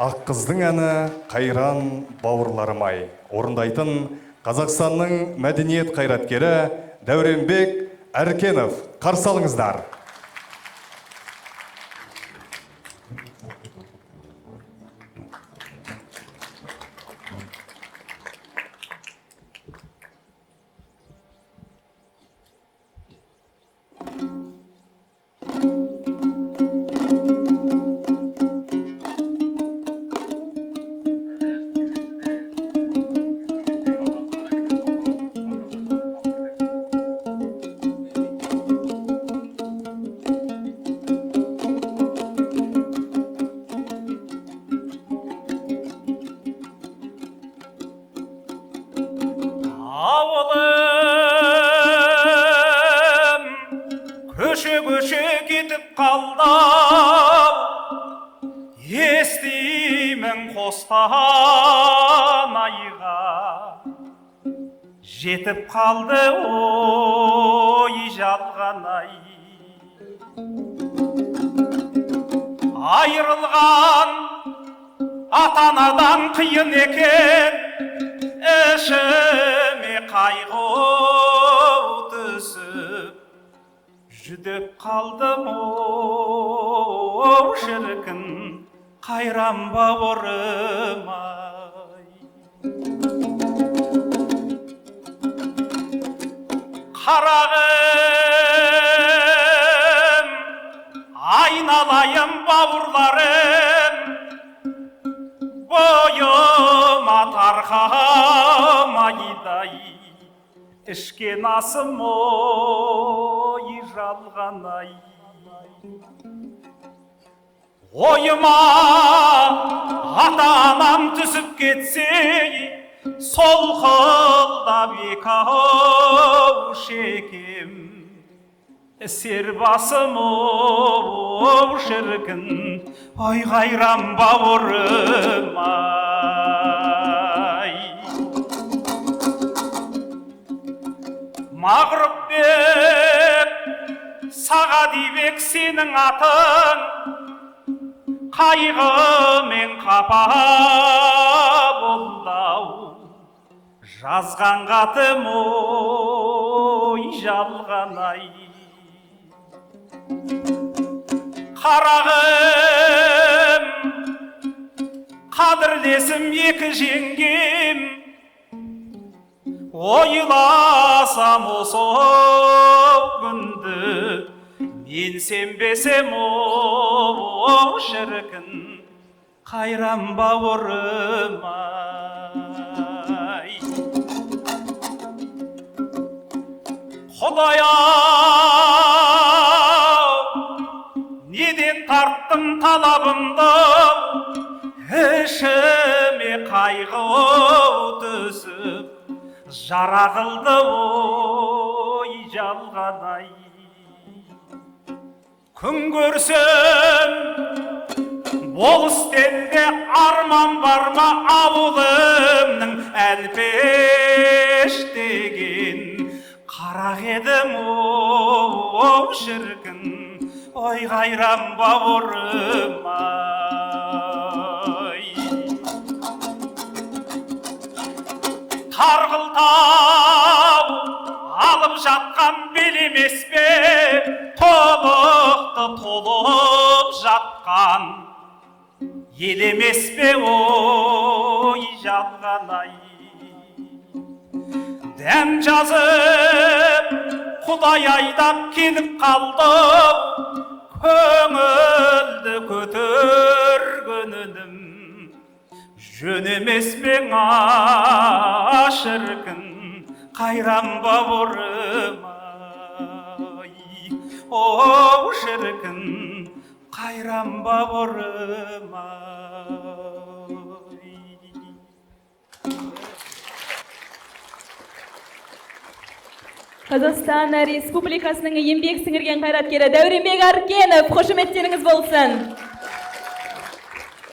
Ақ қыздың әні қайран бауырларым-ай. Орындайтын Қазақстанның мәдениет қайраткері Дәуренбек Әркенов. Қарсы алыңыздар. Ауылым көше-көше кетіп қалдым, естимін Қостанайға. Жетіп қалды ой жалғанай. Айырылған ата-анадан қиын екен, ішіме қайғы түсіп, жүдеп қалдым оу шіркін, қайран бауырым-ай. Қарағым, айналайын бауырларым, бойыма тарқамайдай, ішкен асым ой жалғанай. Ойыма ата-анам түсіп кетсе, солқылдап екі-ау шекем, сер басым оу шіркін, ой қайран бауырым-ай. Мағрұпбек, Сағадибек сенің атың, қайғы мен қапа болдау, жазған қатым ой жалғанай. Қарағым, қадірлесім екі жеңгем, ойласам осы күнді, мен сенбесем оу шіркін, қайран бауырым-ай. Құдай-ау, неден тарттым талабымды, ішіме қайғы түсіп, жара қылды ой жалғанай. Күн көрсем болыстенде арман бар ма, ауылымның әлпеш деген. Қарақ едім оу шіркін, ой қайран бауырым-ай. Тарғылтау алып жатқан белемес пе, тобықты толып жатқан елемес пе ой жалғанай. Дәм жазып Құдай айдап келіп қалдым, көңілді көтергенім, жөн емес пе шіркін, қайран бауырым-ай. Оу шіркін, қайран бауырым-ай. Қазақстан Республикасының еңбек сіңірген қайраткері Дәуренбек Әркенов, қошеметтеріңіз болсын.